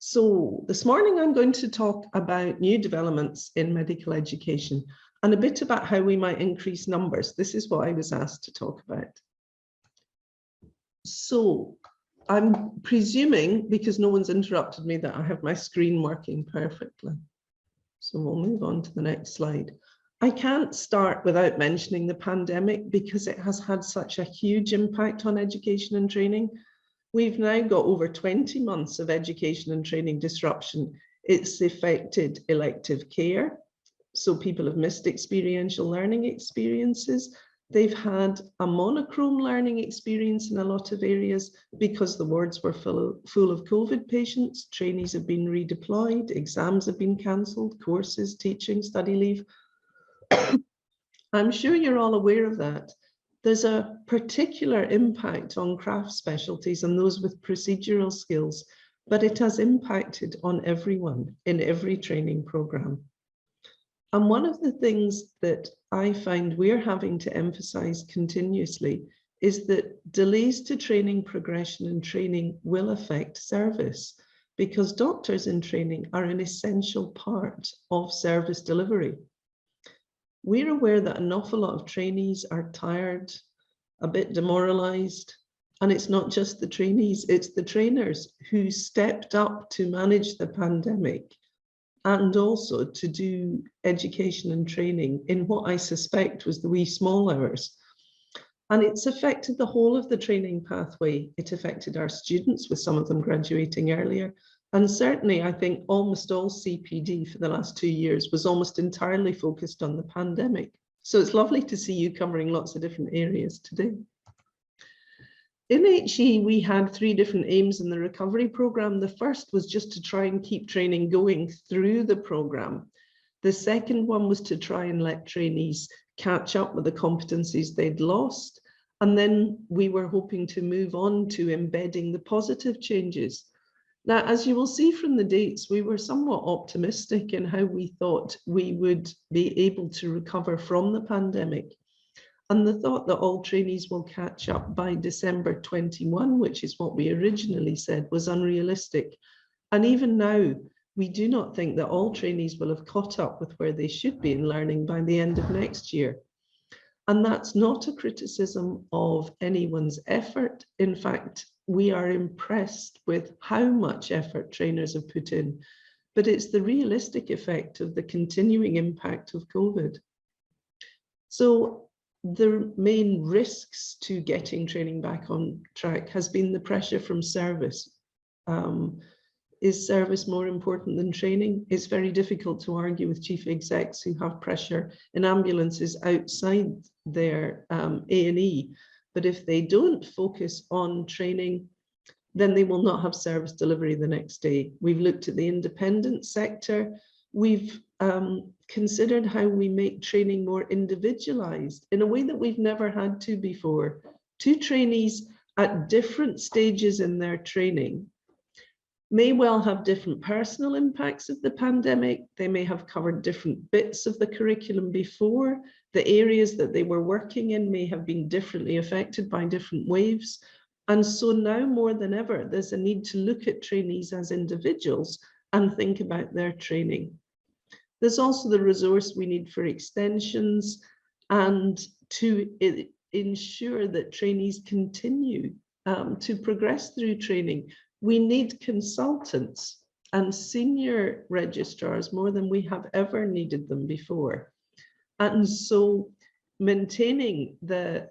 So this morning I'm going to talk about new developments in medical education and a bit about how we might increase numbers. This is what I was asked to talk about. So I'm presuming, because no one's interrupted me, that I have my screen working perfectly. So we'll move on to the next slide. I can't start without mentioning the pandemic because it has had such a huge impact on education and training. We've now got over 20 months of education and training disruption. It's affected elective care. So people have missed experiential learning experiences. They've had a monochrome learning experience in a lot of areas because the wards were full of COVID patients. Trainees have been redeployed, exams have been cancelled, courses, teaching, study leave. I'm sure you're all aware of that. There's a particular impact on craft specialties and those with procedural skills, but it has impacted on everyone in every training programme. And one of the things that I find we're having to emphasise continuously is that delays to training progression and training will affect service because doctors in training are an essential part of service delivery. We're aware that an awful lot of trainees are tired, a bit demoralised, and it's not just the trainees, it's the trainers who stepped up to manage the pandemic and also to do education and training in what I suspect was the wee small hours. And it's affected the whole of the training pathway. It affected our students, with some of them graduating earlier. And certainly, I think almost all CPD for the last 2 years was almost entirely focused on the pandemic. So it's lovely to see you covering lots of different areas today. In HE, we had 3 different aims in the recovery programme. The first was just to try and keep training going through the programme. The second one was to try and let trainees catch up with the competencies they'd lost. And then we were hoping to move on to embedding the positive changes. Now, as you will see from the dates, we were somewhat optimistic in how we thought we would be able to recover from the pandemic. And the thought that all trainees will catch up by December 21, which is what we originally said, was unrealistic. And even now, we do not think that all trainees will have caught up with where they should be in learning by the end of next year. And that's not a criticism of anyone's effort. In fact, we are impressed with how much effort trainers have put in, but it's the realistic effect of the continuing impact of COVID. So the main risks to getting training back on track has been the pressure from service. Is service more important than training? It's very difficult to argue with chief execs who have pressure in ambulances outside their A&E. But if they don't focus on training, then they will not have service delivery the next day. We've looked at the independent sector. We've considered how we make training more individualized in a way that we've never had to before. 2 trainees at different stages in their training may well have different personal impacts of the pandemic. They may have covered different bits of the curriculum before. The areas that they were working in may have been differently affected by different waves. And so now more than ever, there's a need to look at trainees as individuals and think about their training. There's also the resource we need for extensions and to ensure that trainees continue to progress through training. We need consultants and senior registrars more than we have ever needed them before. And so maintaining the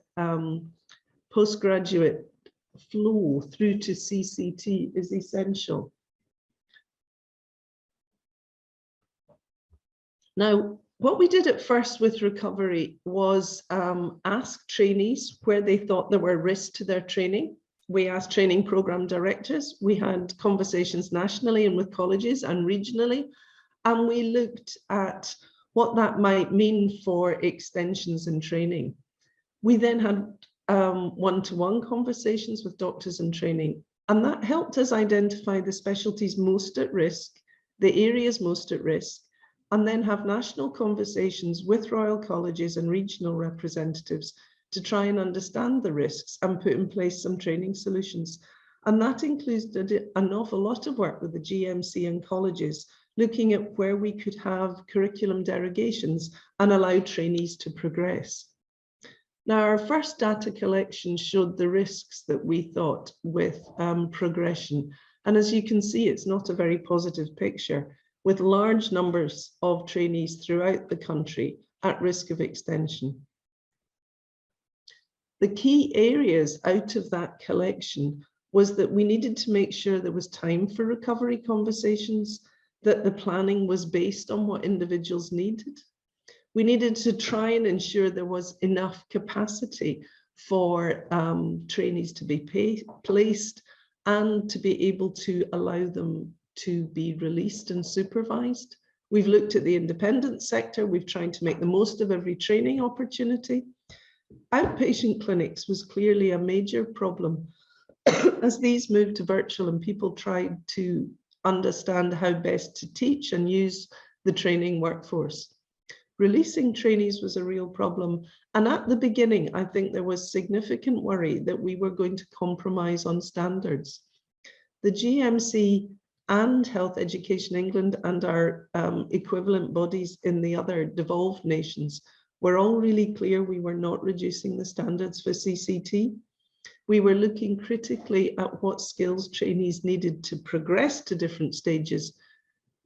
postgraduate flow through to CCT is essential. Now, what we did at first with recovery was ask trainees where they thought there were risks to their training. We asked training programme directors. We had conversations nationally and with colleges and regionally, and we looked at what that might mean for extensions in training. We then had one-to-one conversations with doctors in training, and that helped us identify the specialties most at risk, the areas most at risk, and then have national conversations with Royal Colleges and regional representatives to try and understand the risks and put in place some training solutions. And that included an awful lot of work with the GMC and colleges, looking at where we could have curriculum derogations and allow trainees to progress. Now, our first data collection showed the risks that we thought with progression. And as you can see, it's not a very positive picture, with large numbers of trainees throughout the country at risk of extension. The key areas out of that collection was that we needed to make sure there was time for recovery conversations, that the planning was based on what individuals needed. We needed to try and ensure there was enough capacity for trainees to be placed and to be able to allow them to be released and supervised. We've looked at the independent sector. We've tried to make the most of every training opportunity. Outpatient clinics was clearly a major problem as these moved to virtual and people tried to understand how best to teach and use the training workforce. Releasing trainees was a real problem. And at the beginning, I think there was significant worry that we were going to compromise on standards. The GMC and Health Education England and our equivalent bodies in the other devolved nations were all really clear we were not reducing the standards for CCT. We were looking critically at what skills trainees needed to progress to different stages.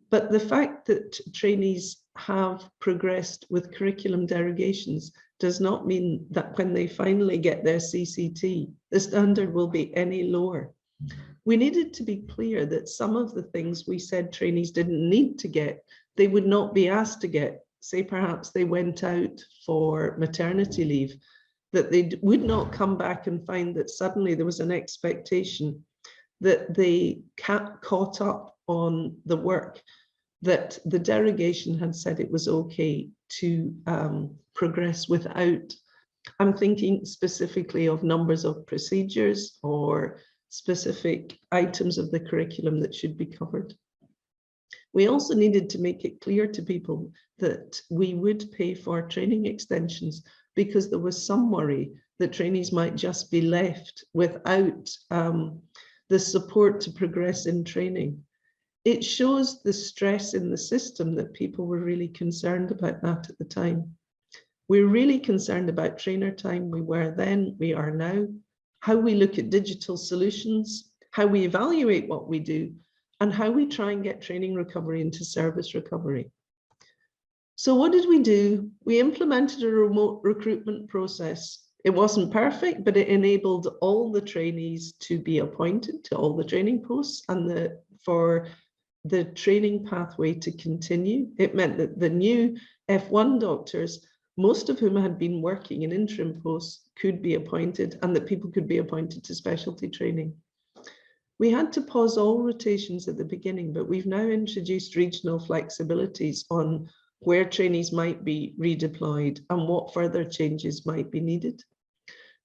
But the fact that trainees have progressed with curriculum derogations does not mean that when they finally get their CCT, the standard will be any lower. We needed to be clear that some of the things we said trainees didn't need to get, they would not be asked to get. Say perhaps they went out for maternity leave, that they would not come back and find that suddenly there was an expectation that they caught up on the work, that the derogation had said it was okay to progress without. I'm thinking specifically of numbers of procedures or specific items of the curriculum that should be covered. We also needed to make it clear to people that we would pay for training extensions because there was some worry that trainees might just be left without the support to progress in training. It shows the stress in the system that people were really concerned about that at the time. We're really concerned about trainer time. We were then, we are now, how we look at digital solutions, how we evaluate what we do, and how we try and get training recovery into service recovery. So what did we do? We implemented a remote recruitment process. It wasn't perfect, but it enabled all the trainees to be appointed to all the training posts and for the training pathway to continue. It meant that the new F1 doctors, most of whom had been working in interim posts, could be appointed, and that people could be appointed to specialty training. We had to pause all rotations at the beginning, but we've now introduced regional flexibilities on where trainees might be redeployed and what further changes might be needed.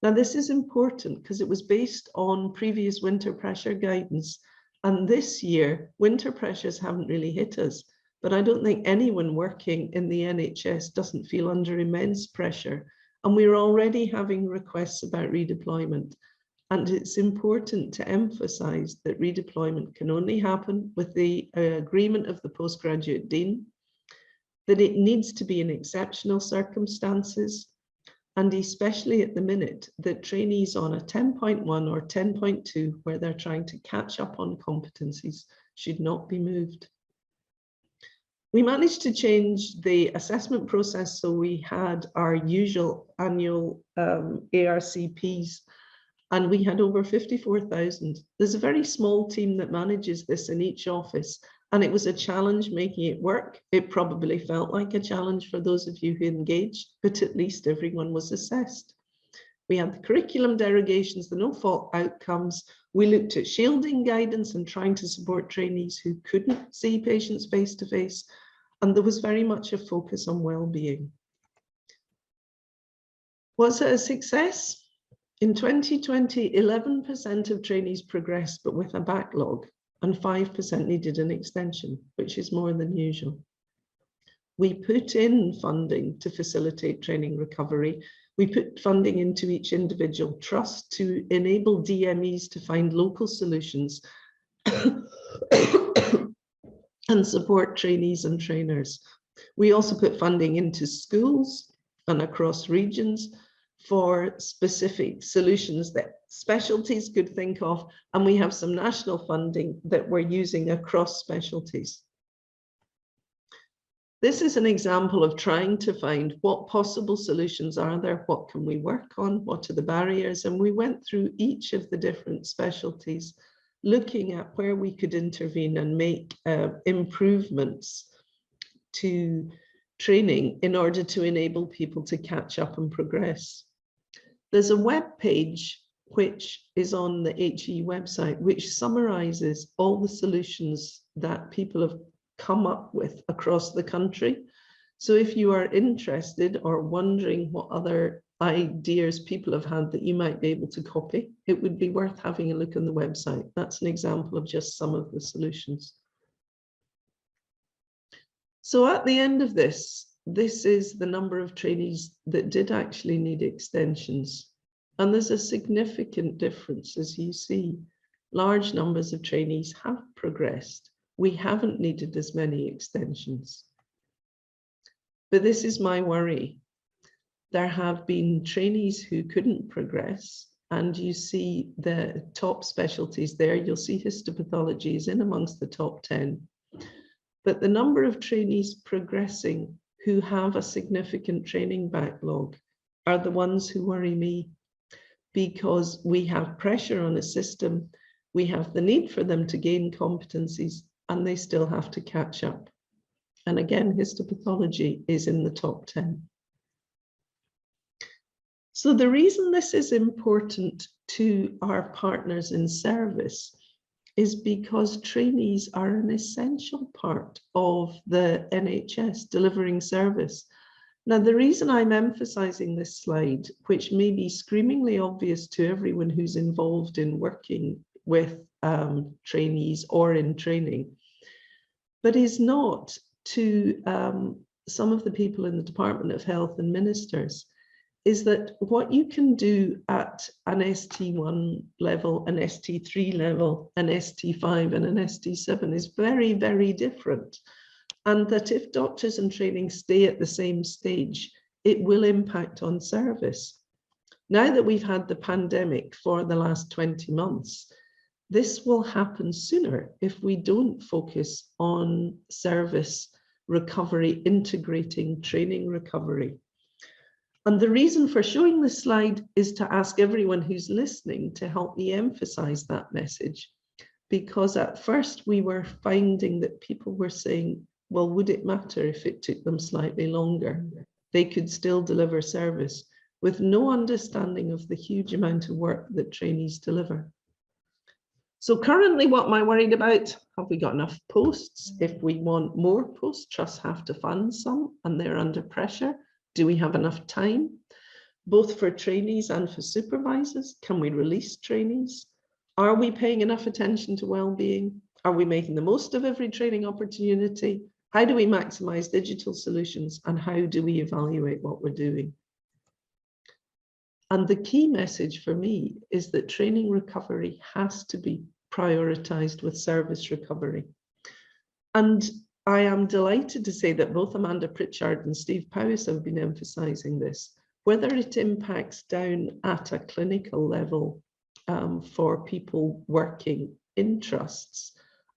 Now, this is important because it was based on previous winter pressure guidance. And this year, winter pressures haven't really hit us, but I don't think anyone working in the NHS doesn't feel under immense pressure. And we're already having requests about redeployment. And it's important to emphasize that redeployment can only happen with the agreement of the postgraduate dean, that it needs to be in exceptional circumstances, and especially at the minute that trainees on a 10.1 or 10.2, where they're trying to catch up on competencies, should not be moved. We managed to change the assessment process, so we had our usual annual ARCPs, and we had over 54,000. There's a very small team that manages this in each office, and it was a challenge making it work. It probably felt like a challenge for those of you who engaged, but at least everyone was assessed. We had the curriculum derogations, the no-fault outcomes. We looked at shielding guidance and trying to support trainees who couldn't see patients face-to-face, and there was very much a focus on well-being. Was it a success? In 2020, 11% of trainees progressed, but with a backlog, and 5% needed an extension, which is more than usual. We put in funding to facilitate training recovery. We put funding into each individual trust to enable DMEs to find local solutions and support trainees and trainers. We also put funding into schools and across regions for specific solutions that specialties could think of, and we have some national funding that we're using across specialties. This is an example of trying to find what possible solutions are there, what can we work on, what are the barriers, and we went through each of the different specialties, looking at where we could intervene and make improvements to training in order to enable people to catch up and progress. There's a web page which is on the HE website, which summarizes all the solutions that people have come up with across the country. So if you are interested or wondering what other ideas people have had that you might be able to copy, it would be worth having a look on the website. That's an example of just some of the solutions. So at the end of this is the number of trainees that did actually need extensions. And there's a significant difference, as you see. Large numbers of trainees have progressed. We haven't needed as many extensions. But this is my worry. There have been trainees who couldn't progress, and you see the top specialties there. You'll see histopathology is in amongst the top 10. But the number of trainees progressing who have a significant training backlog are the ones who worry me, because we have pressure on a system, we have the need for them to gain competencies, and they still have to catch up. And again, histopathology is in the top 10. So the reason this is important to our partners in service is because trainees are an essential part of the NHS delivering service. Now, the reason I'm emphasizing this slide, which may be screamingly obvious to everyone who's involved in working with trainees or in training, but is not to some of the people in the Department of Health and ministers, is that what you can do at an ST1 level, an ST3 level, an ST5 and an ST7 is very, very different. And that if doctors in training stay at the same stage, it will impact on service. Now that we've had the pandemic for the last 20 months, this will happen sooner if we don't focus on service recovery, integrating training recovery. And the reason for showing this slide is to ask everyone who's listening to help me emphasize that message. Because at first we were finding that people were saying, well, would it matter if it took them slightly longer? They could still deliver service, with no understanding of the huge amount of work that trainees deliver. So currently, what am I worried about? Have we got enough posts? If we want more posts, trusts have to fund some, and they're under pressure. Do we have enough time, both for trainees and for supervisors? Can we release trainees? Are we paying enough attention to well-being? Are we making the most of every training opportunity? How do we maximize digital solutions? And how do we evaluate what we're doing? And the key message for me is that training recovery has to be prioritized with service recovery. And I am delighted to say that both Amanda Pritchard and Steve Powis have been emphasizing this. Whether it impacts down at a clinical level for people working in trusts,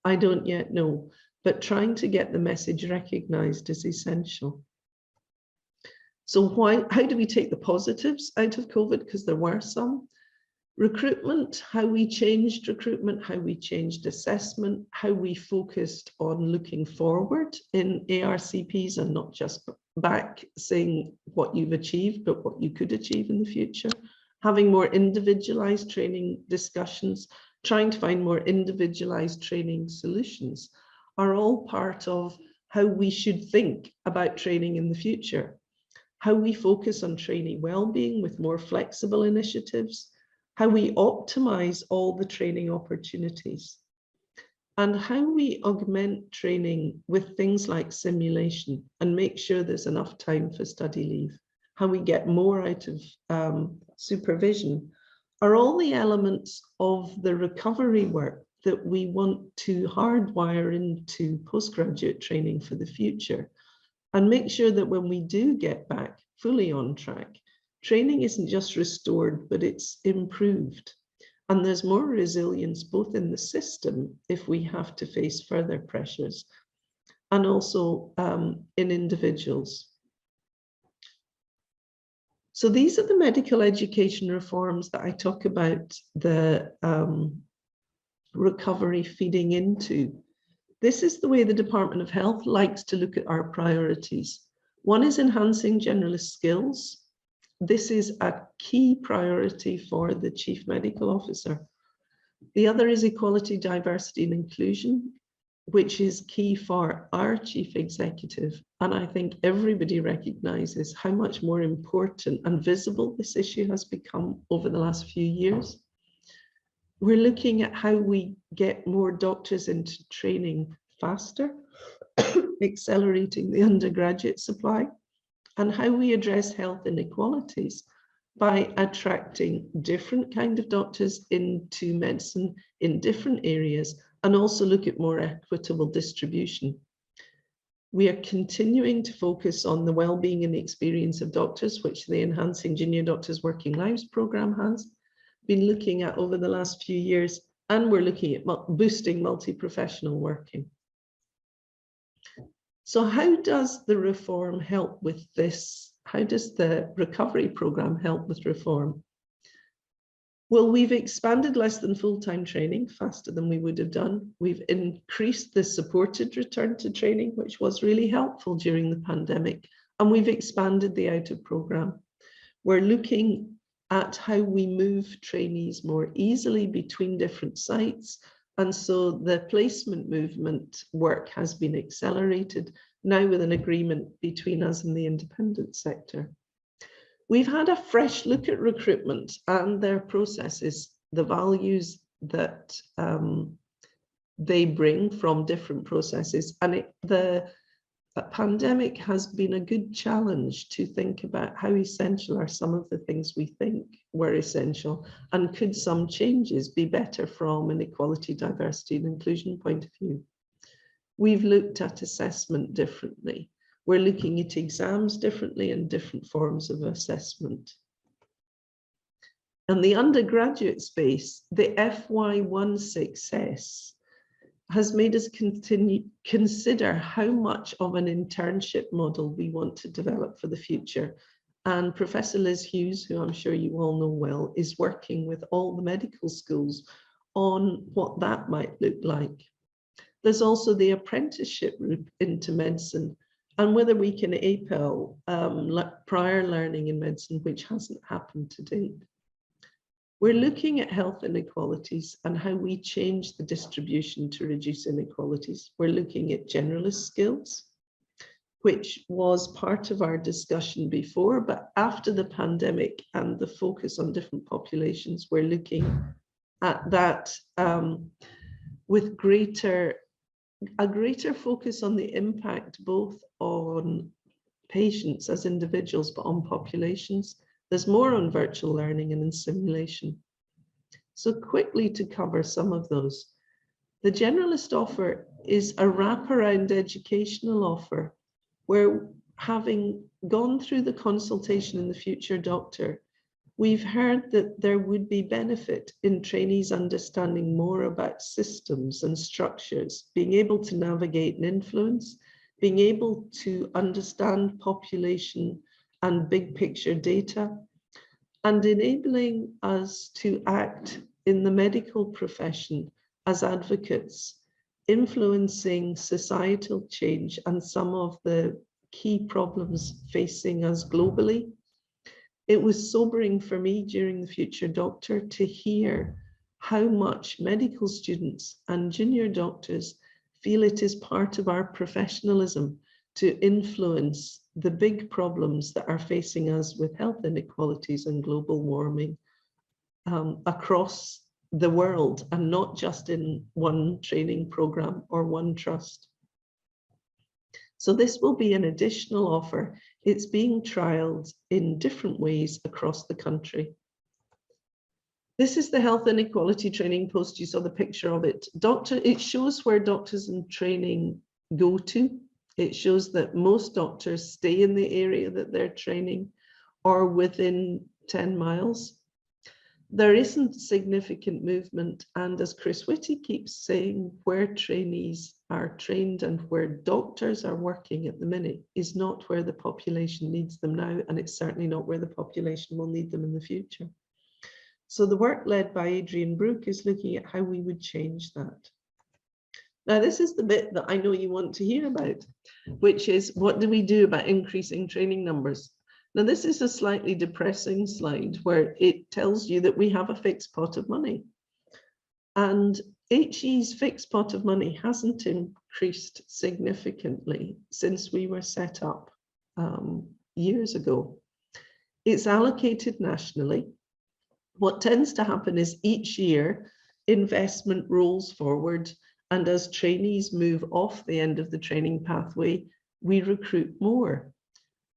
I don't yet know, but trying to get the message recognized is essential. So how do we take the positives out of COVID? Because there were some. Recruitment, how we changed recruitment, how we changed assessment, how we focused on looking forward in ARCPs and not just back saying what you've achieved, but what you could achieve in the future. Having more individualized training discussions, trying to find more individualized training solutions are all part of how we should think about training in the future. How we focus on trainee well-being with more flexible initiatives, how we optimize all the training opportunities, and how we augment training with things like simulation and make sure there's enough time for study leave. how we get more out of supervision, are all the elements of the recovery work that we want to hardwire into postgraduate training for the future, and make sure that when we do get back fully on track, training isn't just restored, but it's improved. And there's more resilience both in the system if we have to face further pressures, and also in individuals. So these are the medical education reforms that I talk about the recovery feeding into. This is the way the Department of Health likes to look at our priorities. One is enhancing generalist skills. This is a key priority for the Chief Medical Officer. The other is equality, diversity, and inclusion, which is key for our Chief Executive. And I think everybody recognizes how much more important and visible this issue has become over the last few years. We're looking at how we get more doctors into training faster, accelerating the undergraduate supply, and how we address health inequalities by attracting different kind of doctors into medicine in different areas, and also look at more equitable distribution. We are continuing to focus on the well-being and the experience of doctors, which the Enhancing Junior Doctors Working Lives programme has been looking at over the last few years, and we're looking at boosting multi-professional working. So how does the reform help with this? How does the recovery programme help with reform? Well, we've expanded less than full-time training faster than we would have done. We've increased the supported return to training, which was really helpful during the pandemic, and we've expanded the out of programme. We're looking at how we move trainees more easily between different sites. And so the placement movement work has been accelerated now with an agreement between us and the independent sector. We've had a fresh look at recruitment and their processes, the values that they bring from different processes. And the pandemic has been a good challenge to think about how essential are some of the things we think were essential, and could some changes be better from an equality, diversity, and inclusion point of view. We've looked at assessment differently. We're looking at exams differently and different forms of assessment. In the undergraduate space, the FY1 success has made us consider how much of an internship model we want to develop for the future. And Professor Liz Hughes, who I'm sure you all know well, is working with all the medical schools on what that might look like. There's also the apprenticeship route into medicine, and whether we can APEL prior learning in medicine, which hasn't happened to date. We're looking at health inequalities and how we change the distribution to reduce inequalities. We're looking at generalist skills, which was part of our discussion before, but after the pandemic and the focus on different populations, we're looking at that with a greater focus on the impact both on patients as individuals, but on populations. There's more on virtual learning and in simulation. So quickly to cover some of those. The generalist offer is a wraparound educational offer where, having gone through the consultation in the Future Doctor, we've heard that there would be benefit in trainees understanding more about systems and structures, being able to navigate and influence, being able to understand population and big picture data, and enabling us to act in the medical profession as advocates, influencing societal change and some of the key problems facing us globally. It was sobering for me during the Future Doctor to hear how much medical students and junior doctors feel it is part of our professionalism to influence the big problems that are facing us with health inequalities and global warming across the world, and not just in one training program or one trust. So this will be an additional offer. It's being trialled in different ways across the country. This is the health inequality training post. You saw the picture of it. It shows where doctors in training go to. It shows that most doctors stay in the area that they're training or within 10 miles. There isn't significant movement. And as Chris Whitty keeps saying, where trainees are trained and where doctors are working at the minute is not where the population needs them now. And it's certainly not where the population will need them in the future. So the work led by Adrian Brooke is looking at how we would change that. Now, this is the bit that I know you want to hear about, which is what do we do about increasing training numbers? Now, this is a slightly depressing slide where it tells you that we have a fixed pot of money. And HE's fixed pot of money hasn't increased significantly since we were set up years ago. It's allocated nationally. What tends to happen is each year, investment rolls forward, and as trainees move off the end of the training pathway, we recruit more.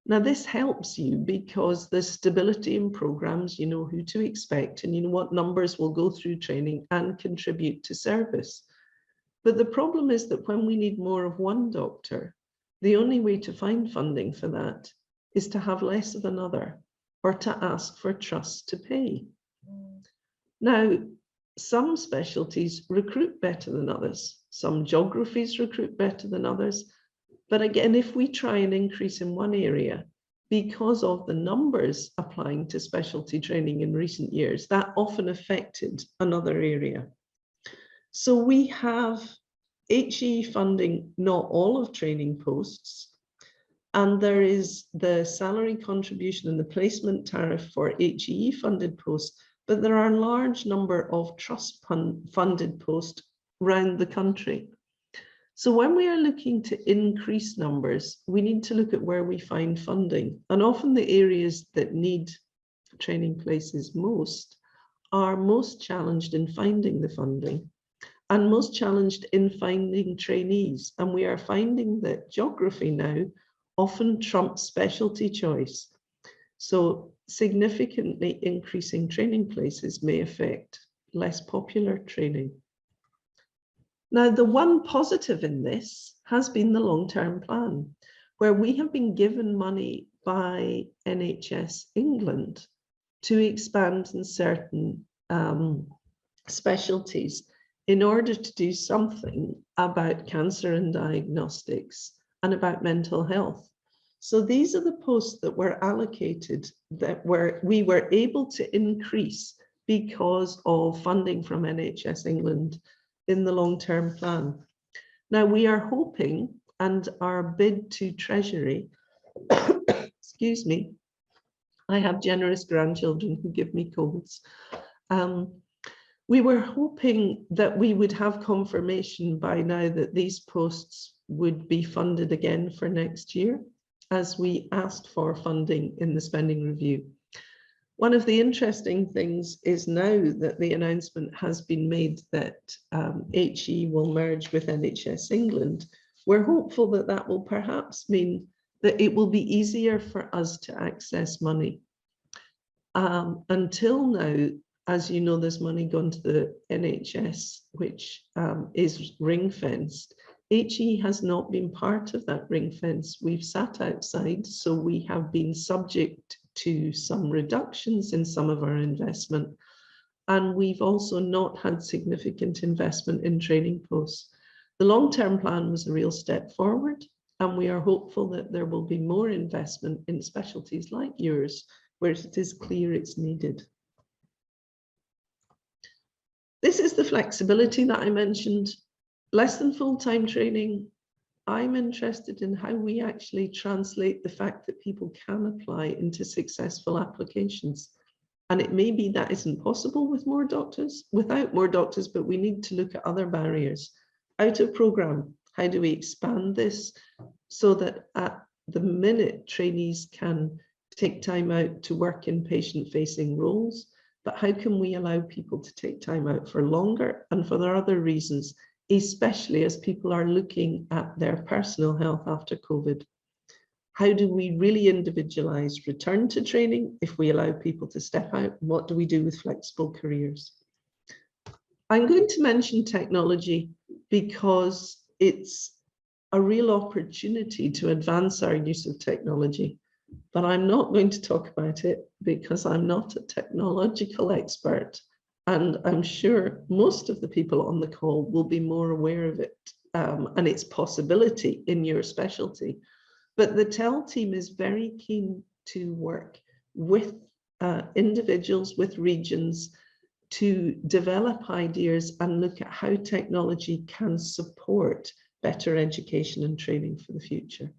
Now, this helps you because there's stability in programs, you know who to expect, and you know what numbers will go through training and contribute to service. But the problem is that when we need more of one doctor, the only way to find funding for that is to have less of another or to ask for trust to pay. Now, some specialties recruit better than others. Some geographies recruit better than others. But again, if we try and increase in one area, because of the numbers applying to specialty training in recent years, that often affected another area. So we have HE funding not all of training posts, and there is the salary contribution and the placement tariff for HE funded posts, but there are a large number of trust funded posts around the country. So when we are looking to increase numbers, we need to look at where we find funding. And often the areas that need training places most are most challenged in finding the funding and most challenged in finding trainees. And we are finding that geography now often trumps specialty choice. So significantly increasing training places may affect less popular training. Now, the one positive in this has been the long-term plan, where we have been given money by NHS England to expand in certain specialties in order to do something about cancer and diagnostics and about mental health. So these are the posts that were allocated that we were able to increase because of funding from NHS England in the long-term plan. Now we are hoping, and our bid to Treasury, excuse me, I have generous grandchildren who give me colds. We were hoping that we would have confirmation by now that these posts would be funded again for next year, as we asked for funding in the spending review. One of the interesting things is now that the announcement has been made that HE will merge with NHS England, we're hopeful that that will perhaps mean that it will be easier for us to access money. Until now, as you know, there's money gone to the NHS, which is ring-fenced. HE has not been part of that ring fence. We've sat outside, so we have been subject to some reductions in some of our investment. And we've also not had significant investment in training posts. The long-term plan was a real step forward, and we are hopeful that there will be more investment in specialties like yours, where it is clear it's needed. This is the flexibility that I mentioned. Less than full-time training. I'm interested in how we actually translate the fact that people can apply into successful applications. And it may be that isn't possible with more doctors, without more doctors, but we need to look at other barriers. Out of program, how do we expand this so that at the minute trainees can take time out to work in patient-facing roles, but how can we allow people to take time out for longer and for their other reasons especially as people are looking at their personal health after COVID. How do we really individualize return to training if we allow people to step out? What do we do with flexible careers? I'm going to mention technology because it's a real opportunity to advance our use of technology, but I'm not going to talk about it because I'm not a technological expert, and I'm sure most of the people on the call will be more aware of it and its possibility in your specialty. But the TEL team is very keen to work with individuals, with regions, to develop ideas and look at how technology can support better education and training for the future.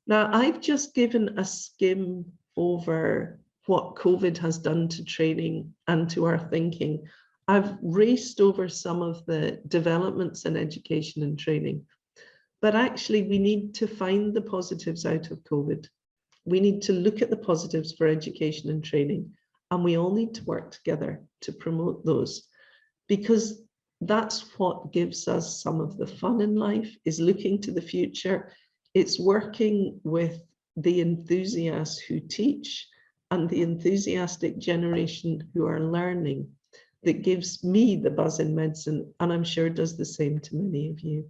Now, I've just given a skim over what COVID has done to training and to our thinking. I've raced over some of the developments in education and training. But actually, we need to find the positives out of COVID. We need to look at the positives for education and training, and we all need to work together to promote those, because that's what gives us some of the fun in life, is looking to the future. It's working with the enthusiasts who teach and the enthusiastic generation who are learning that gives me the buzz in medicine, and I'm sure does the same to many of you.